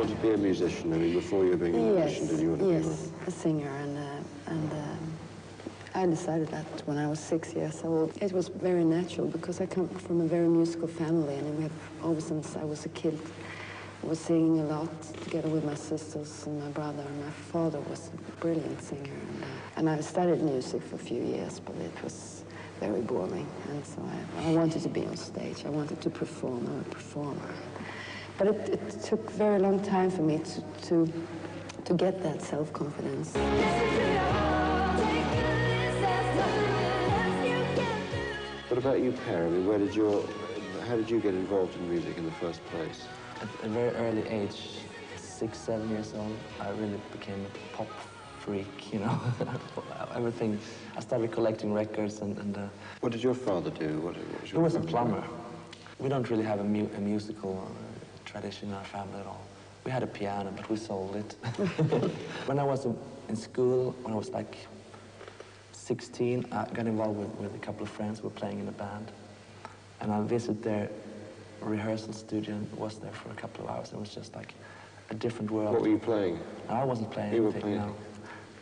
wanted to be a musician? I mean, before you were being a musician, did you want to be Yes, a singer, and I decided that when I was 6 years old. It was very natural because I come from a very musical family, and we have, ever since I was a kid, I was singing a lot together with my sisters and my brother. And my father was a brilliant singer, and I studied music for a few years, but it was very boring, and so I wanted to be on stage. I wanted to perform. I'm a performer. But it took a very long time for me to get that self-confidence. What about you, Per? I mean, how did you get involved in music in the first place? At a very early age, 6, 7 years old, I really became a pop freak, you know. Everything. I started collecting records and What did your father do? He was a plumber. We don't really have a musical tradition in our family at all. We had a piano, but we sold it. When I was in school, when I was like 16, I got involved with a couple of friends who were playing in a band. And I visited their rehearsal studio and was there for a couple of hours. It was just like a different world. What were you playing? I wasn't playing anything, no.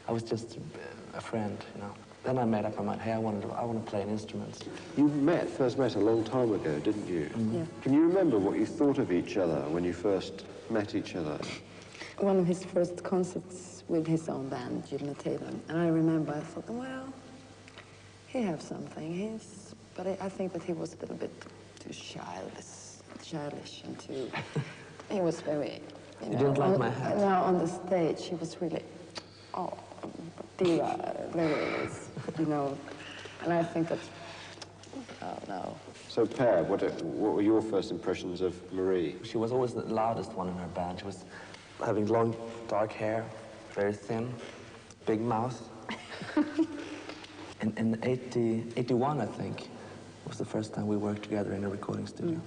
I was just a friend, you know. Then I made up my mind, hey, I want to play an instrument. You first met a long time ago, didn't you? Mm-hmm. Yeah. Can you remember what you thought of each other when you first met each other? One of his first concerts with his own band, Editado. And I remember, I thought, well, he has something. But I think that he was a little bit too childish and too... He was very, you didn't like my hat? No, on the stage, he was really, diva, very, you know. And I think that, oh, no. So, Per, what were your first impressions of Marie? She was always the loudest one in her band. She was having long, dark hair, very thin, big mouth. In 81, I think, was the first time we worked together in a recording studio.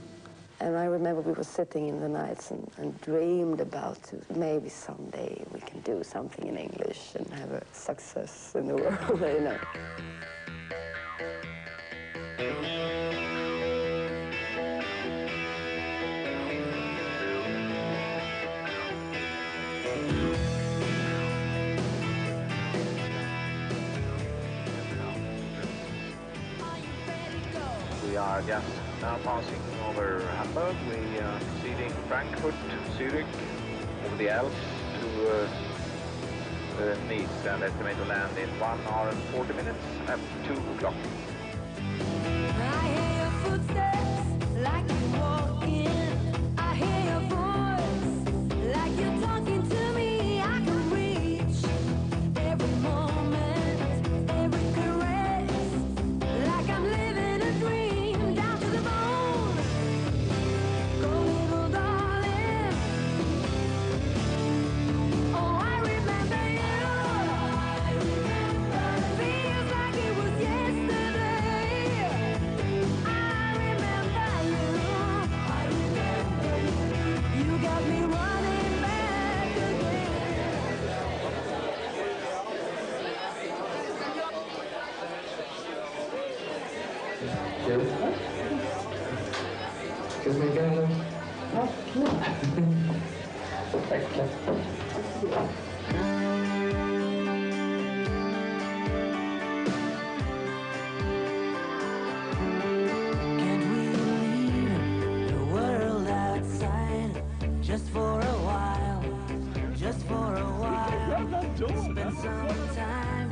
And I remember we were sitting in the nights and dreamed about maybe someday we can do something in English and have a success in the world, you know. We are just now passing over Hamburg. We are proceeding Frankfurt, Zurich, over the Alps to Nice, and estimate to land in 1 hour and 40 minutes at 2 o'clock. I hear your footsteps like you walk in. I hear your voice like you're talking to me. I can reach every moment, every caress, like I'm living a dream down to the bone. Go little darling. Oh, I remember you. Feels like it was yesterday. I remember you. You got me running back again. Ska vi smeka eller? Ja. Tack. Can't we leave the world outside just for a while? Just for a while. Spend some time,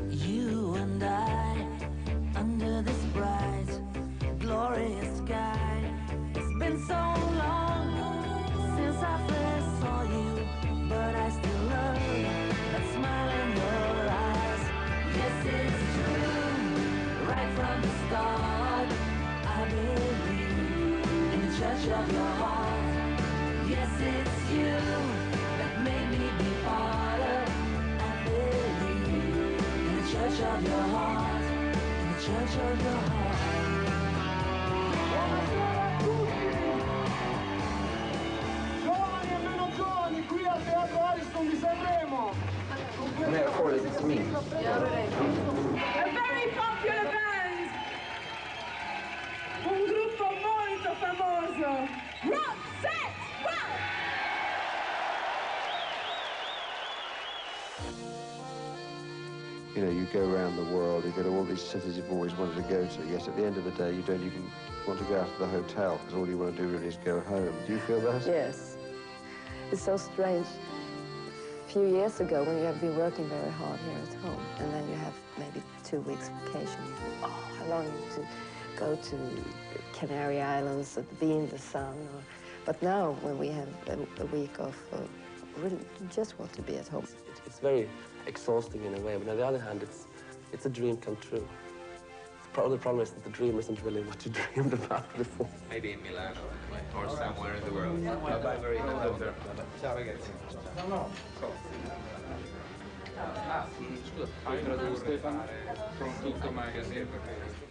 you and I, under this bright, glorious sky. It's been so long since I first saw you, but I still love that smile in your eyes. Yes, it's true, right from the start. I believe in the touch of your heart. Yes, it's you that made me be part of. I believe in the touch of your heart, in the touch of your heart. Buonasera a tutti! Giovani e meno giovani qui al Teatro Ariston di Sanremo! A very popular band! Un gruppo molto famoso! Roxette! Wow! You know, you go around the world, you go to all these cities you've always wanted to go to, yet at the end of the day you don't even want to go out to the hotel because all you want to do really is go home. Do you feel that? Yes. It's so strange. A few years ago, when you have been working very hard here at home, and then you have maybe 2 weeks vacation, you think, oh, I long to go to Canary Islands and be in the sun. But now, when we have a week off, really just want to be at home. It's very exhausting in a way, but on the other hand, it's a dream come true. The problem is that the dream isn't really what you dreamed about before. Maybe in Milan or somewhere in the world. Bye-bye. Very good. Ciao ragazzi. No. Fai tradurre, con tutto magazine perché...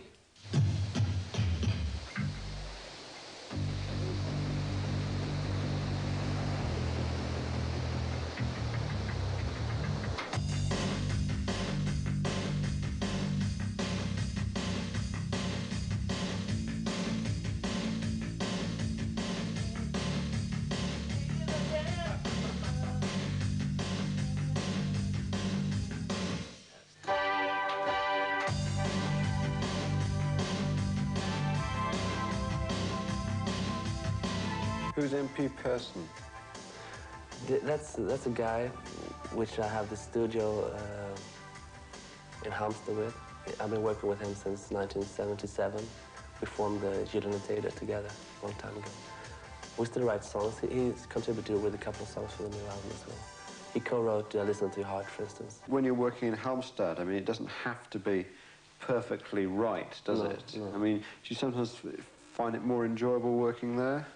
Who's MP Person? That's a guy which I have the studio in Halmstad with. I've been working with him since 1977. We formed the Joyride together a long time ago. We still write songs. He's contributed with a couple of songs for the new album as well. He co-wrote Listen to Your Heart, for instance. When you're working in Halmstad, I mean, it doesn't have to be perfectly right, does it? No. I mean, do you sometimes find it more enjoyable working there?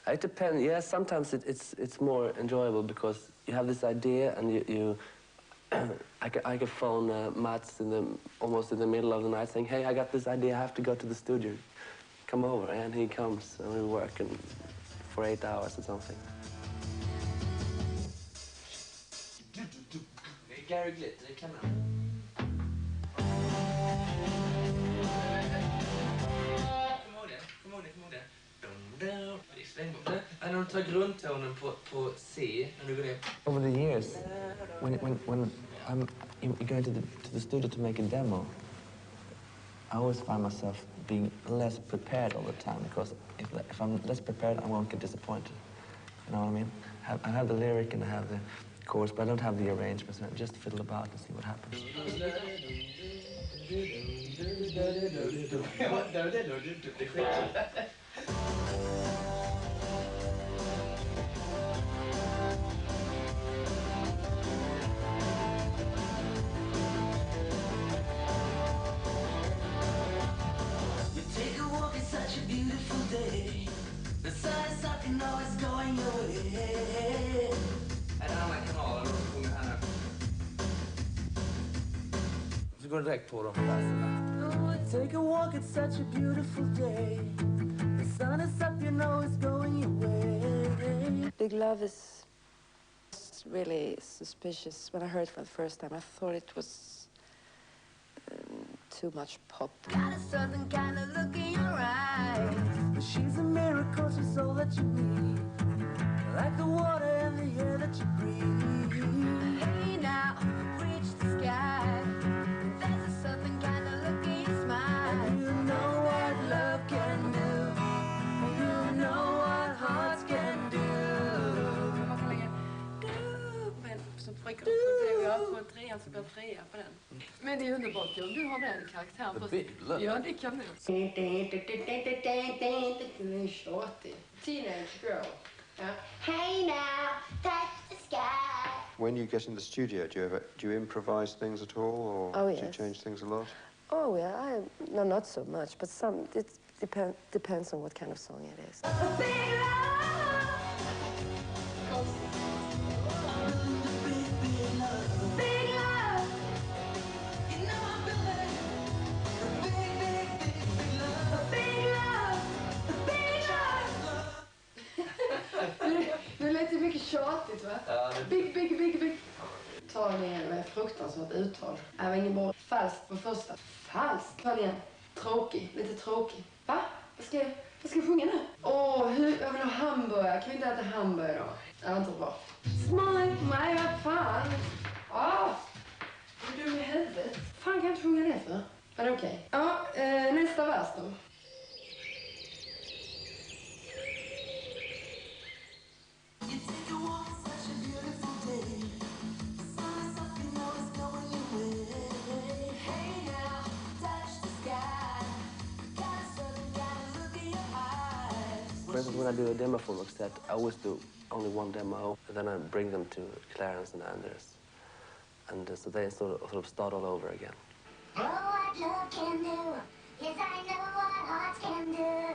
It depends. Yeah, sometimes it's more enjoyable because you have this idea and you I could phone Mats almost in the middle of the night saying, hey, I got this idea, I have to go to the studio. Come over. And he comes and we work for 8 hours or something. Gary Glitter, det kan man. När du tar grundtonen på C, när du går ner. Over the years, when I'm going to the studio to make a demo, I always find myself being less prepared all the time because if I'm less prepared, I won't get disappointed. You know what I mean? I have the lyric and I have the chorus, but I don't have the arrangements. And I just fiddle about and see what happens. Such a beautiful day. The sun is up, you know it's going your way. En annan kanal och så sjunger han här. Så går det direkt på dem. Take a walk, it's such a beautiful day. The sun is up, you know it's going your way. Big Love is really suspicious. When I heard it for the first time, I thought it was too much pop. Got a certain kind of look in your eyes. But she's a miracle, she's all that you need. Like the water and the air that you breathe. Hey now, reach the sky. There's a certain kind of look in your smile. And you know what love can do. And you know what hearts can do. Som prickar upp så blir jag på en trea så blir trea på den. Men det är underbart om du har den karaktären. Ja, det kan du. Den är tjatig. Teenage girl. Ja. Hey now, touch the sky. When you get in the studio, do you improvise things at all, or Oh, do yes. you change things a lot? Oh, yeah, no, not so much, but it depends on what kind of song it is. Det lät mycket tjatigt, va? Ja, Big. Ta det igen med fruktansvärt uttal. Det var ingen bra. Falskt på första. Falskt. Ta det igen. Tråkig. Lite tråkig. Va? Vad ska jag sjunga nu? Jag vill ha hamburgare. Kan vi inte äta hamburgare då? Det var inte bra. Smile. Nej, vad fan. Är du dum i huvudet? fan kan jag inte sjunga det för? Men okej. Ja, nästa vers då. For instance, when I do a demo for Roxette, I always do only one demo, and then I bring them to Clarence and Anders. And so they sort of start all over again. Oh, what love can do. Yes, I know what hearts can do.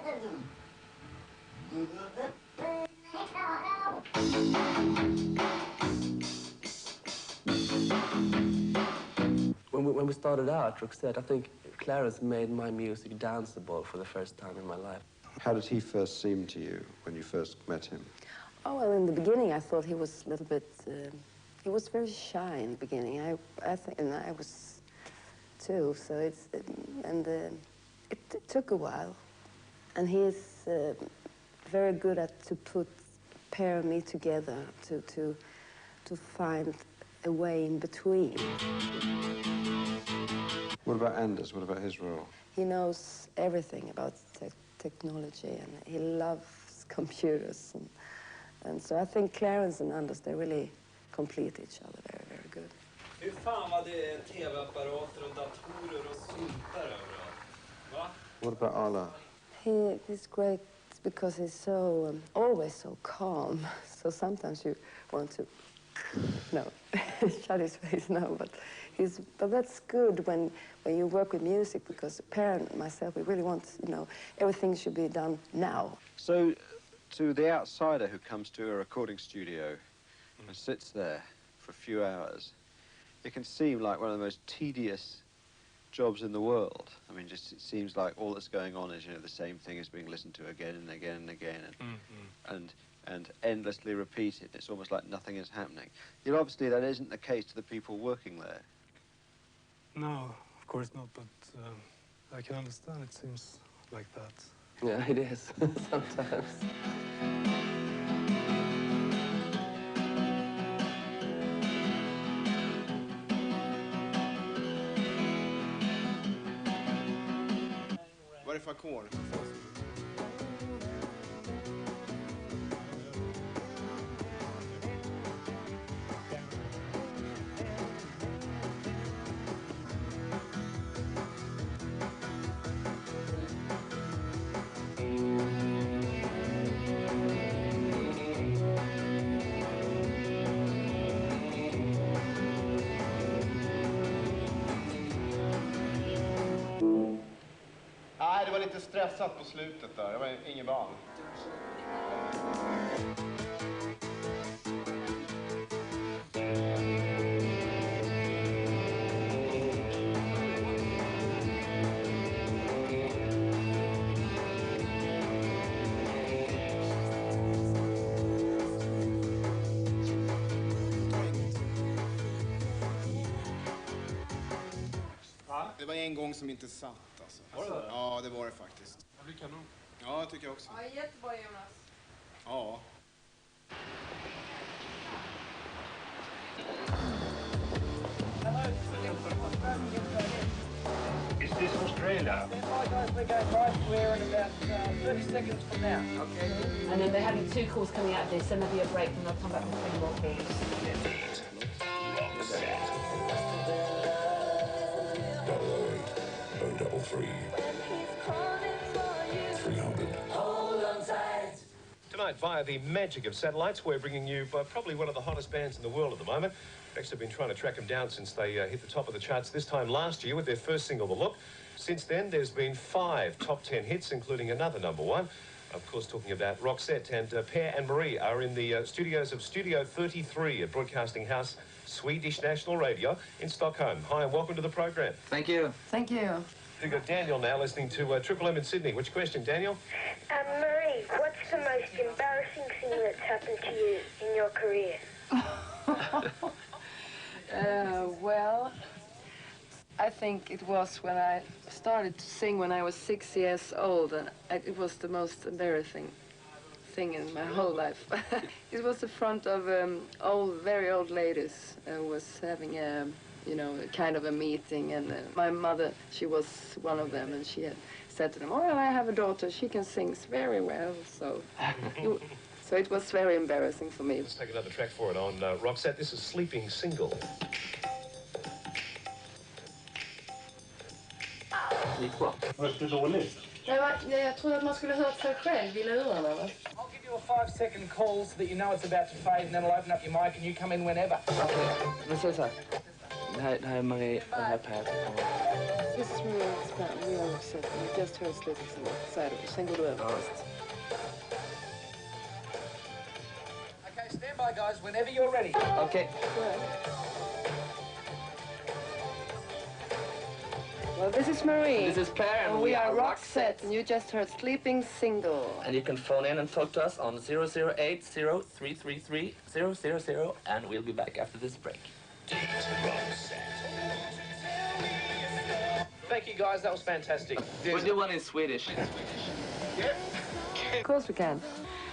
When we started out, Roxette, I think Clarence made my music danceable for the first time in my life. How did he first seem to you when you first met him? Oh, well, in the beginning, I thought he was a little bit, he was very shy in the beginning. I think, and I was too, so it took a while. And he is very good at pair me together, to find a way in between. What about Anders? What about his role? He knows everything about technology, and he loves computers. And so I think Clarence and Anders, they really complete each other very, very good. Hur fan vad det är tv-apparater och datorer och syntar överallt? Va? What about Ala? He's great because he's so, always so calm. So sometimes you want to, shut his face now, but that's good when you work with music, because Per and myself, we really want, everything should be done now. So, to the outsider who comes to a recording studio and sits there for a few hours, it can seem like one of the most tedious jobs in the world. I mean, just it seems like all that's going on is, the same thing is being listened to again and again and again, and endlessly repeated. It's almost like nothing is happening. Obviously, that isn't the case to the people working there. No, of course not, but I can understand it seems like that. Yeah, it is, sometimes. Vad är det för ackord? Nej, det var lite stressat på slutet där. Det var ingen band. Det var en gång som inte satt, alltså. Var det det? Ja, det var det faktiskt. Det blir kanon. Ja, jag tycker också. Ja, jättebra, Jonas. Ja. Is this Australia? We're going right. We're in about 30 seconds from now. Okay. And then they're having 2 calls coming out of this, then there'll be a break, and they'll come back with 3 more calls. Tonight, via the magic of satellites, we're bringing you probably one of the hottest bands in the world at the moment. We've actually been trying to track them down since they hit the top of the charts this time last year with their first single, The Look. Since then, there's been 5 top 10 hits, including another #1. Of course, talking about Roxette, and Per and Marie are in the studios of Studio 33 at Broadcasting House, Swedish National Radio in Stockholm. Hi, and welcome to the program. Thank you. Thank you. We've got Daniel now listening to Triple M in Sydney. Which question, Daniel? Marie, what's the most embarrassing thing that's happened to you in your career? Well, I think it was when I started to sing when I was 6 years old, and it was the most embarrassing thing in my whole life. It was in front of very old ladies who was having a you know, kind of a meeting, and my mother, she was one of them, and she had said to them, "Oh, well, I have a daughter, she can sing very well," so so it was very embarrassing for me. Let's take another track for it on Roxette. This is Sleeping Single. Hördes det dåligt? Jag tror att man skulle hört sig själv I lurarna, va? I'll give you a 5-second call so that you know it's about to fade, and then I'll open up your mic and you come in whenever. Men säg så här. Det här är Marie, det här är Per. This is really real Roxette. You just heard Sleeping Single. Säg det, sen går du över. Okay, stand by, guys, whenever you're ready. Okay. Well, this is Marie. This is Per, and we are Roxette, and you just heard Sleeping Single. And you can phone in and talk to us on 0080333 and we'll be back after this break. Thank you, guys, that was fantastic. We'll do one in Swedish. Of course we can.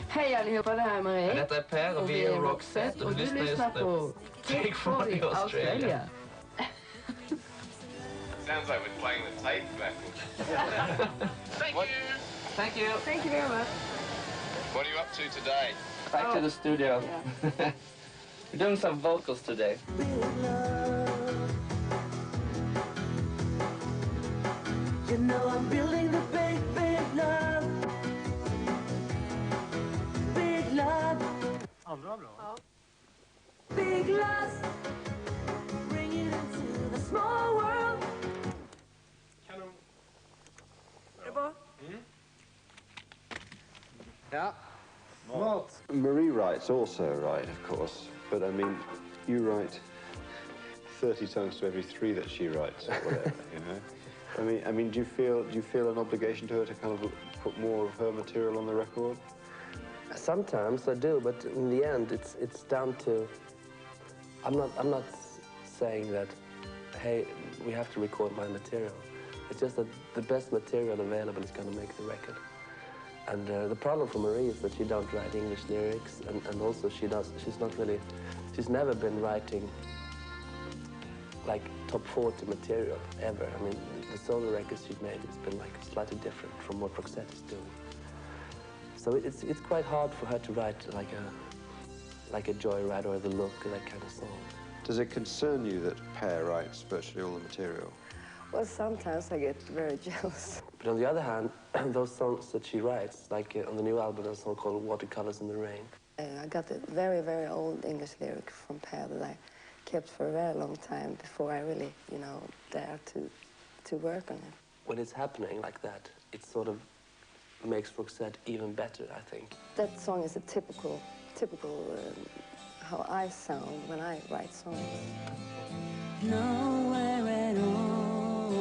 Hej allihopa, det här är Marie. Detta är Per och vi är Roxette och du lyssnar på Take 40 Australia. Sounds like we're playing the tape backwards. Thank you. Thank you. Thank you very much. What are you up to today? Back to the studio. Yeah. We're doing some vocals today. You know I'm building the big, big love. Big love. Andra bra. Big love. Bring it into the small world. Kanon. Är det bra? Ja. Mat. Marie writes also, right, of course, but I mean, you write 30 times to every 3 that she writes, or whatever, you know. I mean, do you feel an obligation to her to kind of put more of her material on the record? Sometimes I do, but in the end, it's down to. I'm not saying that, hey, we have to record my material. It's just that the best material available is going to make the record. And the problem for Marie is that she don't write English lyrics, and also she's never been writing like top 40 material ever. I mean, the solo records she's made has been like slightly different from what Roxette is doing. So it's quite hard for her to write like a Joyride or The Look, that kind of song. Does it concern you that Per writes virtually all the material? Well, sometimes I get very jealous. But on the other hand, those songs that she writes, like on the new album, a song called Watercolors in the Rain. I got a very, very old English lyric from Per that I kept for a very long time before I really, you know, dared to work on it. When it's happening like that, it sort of makes Roxette even better, I think. That song is a typical how I sound when I write songs. Nowhere at all.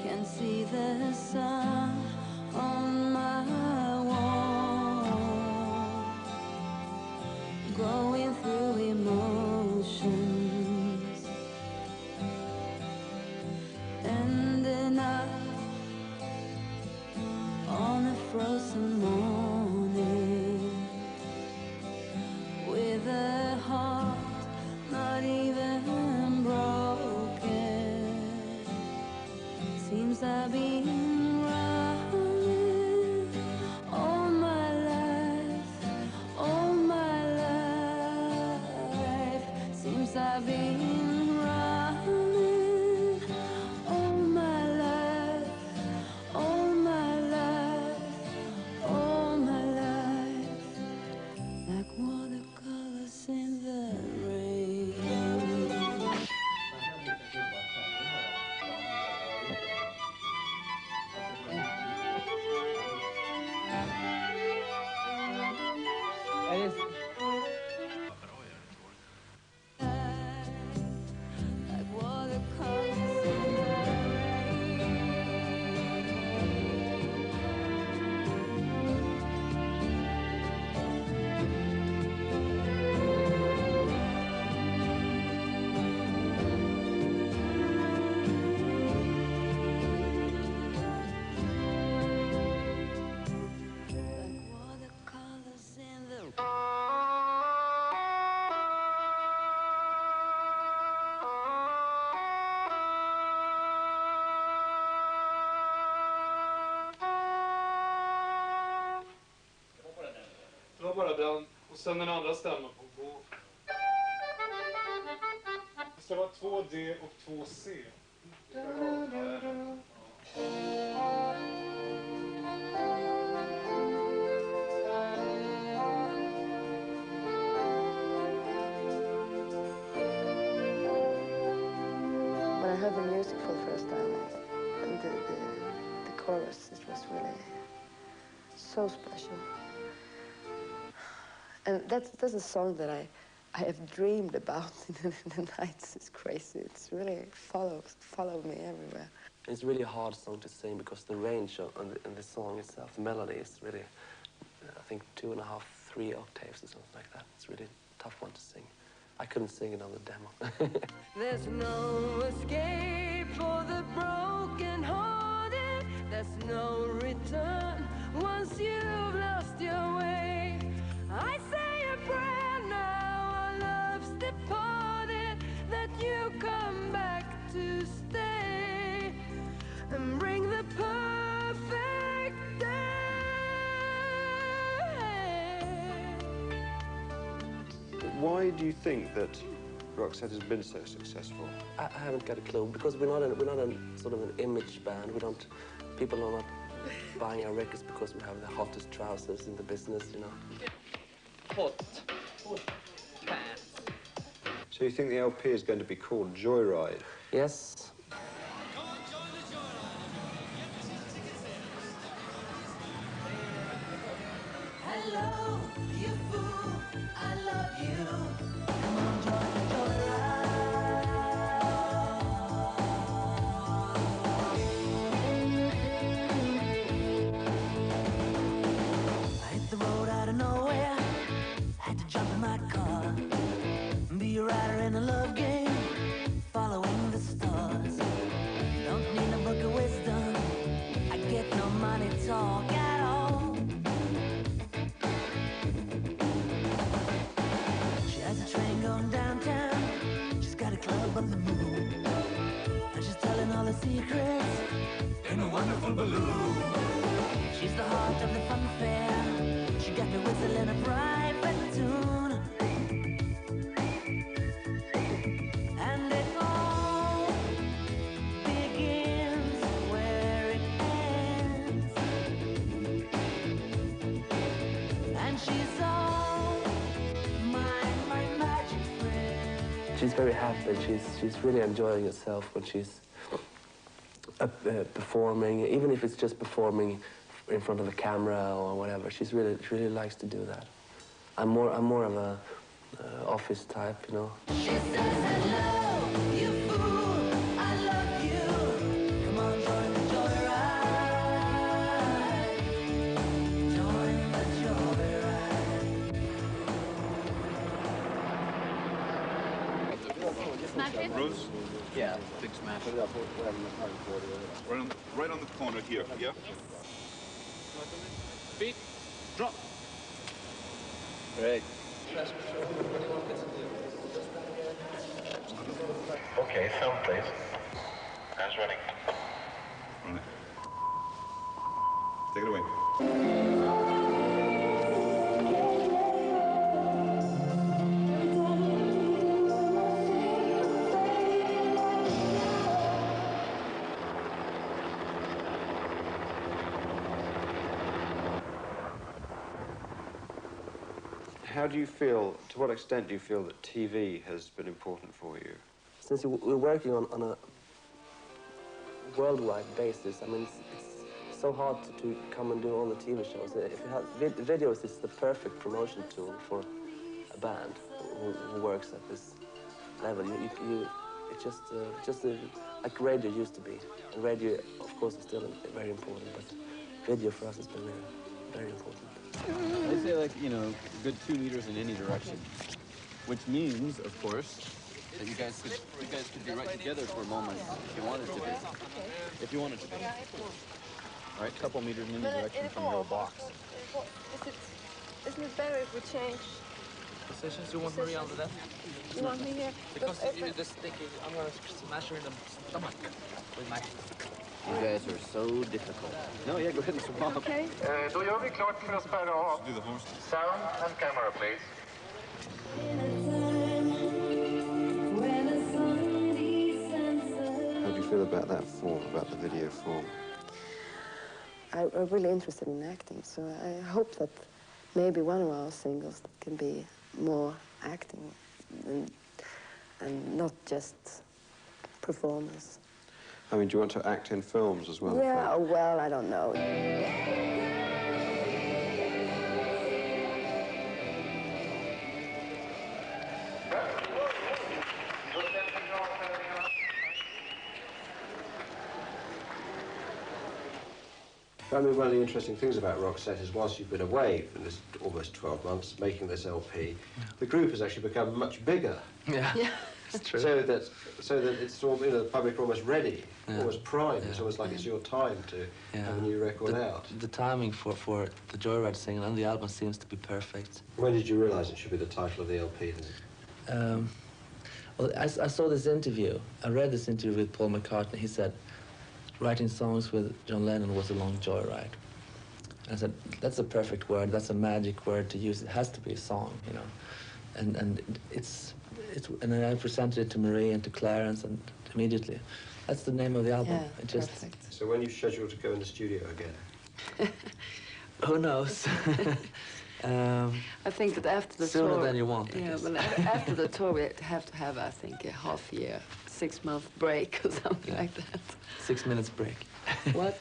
Can see the sun on my wall. Going through emotions. Ending up on a frozen morning with a heart not even broken. Seems I've been running bara den och sen den andra stämman på H. Det ska vara 2D och 2C. When I heard the music for the first time, and the chorus, it was really so special. And that's a song that I have dreamed about in the nights. It's crazy. It's really followed me everywhere. It's really a hard song to sing because the range in the song itself, the melody is really, I think 2.5, 3 octaves or something like that. It's really a tough one to sing. I couldn't sing it on the demo. There's no escape for the broken-hearted. There's no return once you've lost your way. I say a prayer now, our love's departed, that you come back to stay and bring the perfect day. Why do you think that Roxette has been so successful? I haven't got a clue because we're not a sort of an image band. People are not buying our records because we have the hottest trousers in the business, you know. Hot pants. So you think the LP is going to be called Joyride? Yes. Hello, you fool, I love you. Come on, join the joyride. I hit the road out of nowhere, had to jump in my car, be a rider in a love game, following the stars. Don't need a book of wisdom, I get no money talk at all. She has a train going downtown, she's got a club on the moon, and she's telling all her secrets in a wonderful balloon. She's the heart of the fun fair, she got me whistling a private tune. And it all begins where it ends, and she's all my magic friend. She's very happy. She's really enjoying herself when she's performing, even if it's just performing in front of a camera or whatever. She really likes to do that. I'm more of a office type, you know. She says, hello, you fool, I love you. Come on, join the joyride. Join the joyride. Smash it? Bruce? Yeah, big smash. Right on the corner here, yeah? Beat, drop. Great. Okay, film please. Guys running. Run it. Take it away. How do you feel, to what extent do you feel that TV has been important for you? Since we're working on a worldwide basis, I mean, it's so hard to come and do all the TV shows. If you have videos, is the perfect promotion tool for a band who works at this level. It's just like radio used to be. And radio, of course, is still very important, but video for us has been very important. They say, like, you know, a good 2 meters in any direction, which means, of course, that you guys could be right together for a moment if you wanted to be. If you wanted to be. All right, a couple meters in any direction from your box. Isn't it better if we change Positions, you want Maria on the left? You want me here? Because you're just thinking, I'm going to smash her in the stomach with my You guys are so difficult. No, yeah, go ahead and swap. Okay. Då gör vi klart för att spärra av. Sound and camera, please. How do you feel about that form, about the video form? I'm really interested in acting, so I hope that maybe one of our singles can be more acting and not just performance. I mean, do you want to act in films as well? Yeah, well, I don't know. I mean, one of the interesting things about Roxette is whilst you've been away for this almost 12 months making this LP, the group has actually become much bigger. Yeah, it's true. So that it's all, you know, the public are almost ready, almost primed. It's almost like it's your time to have a new record out. The timing for the Joyride single and the album seems to be perfect. When did you realise it should be the title of the LP then? Well, I saw this interview. I read this interview with Paul McCartney. He said, writing songs with John Lennon was a long joyride. And I said, that's a perfect word. That's a magic word to use. It has to be a song, you know. And and then I presented it to Marie and to Clarence, and immediately, that's the name of the album. Yeah, it just. perfect. So when are you scheduled to go in the studio again? Who knows? I think that after the sooner tour... than you want, I Yeah, guess. but after the tour, we have to have, I think, a half-year, 6-month break or something like that. 6 minutes break. What?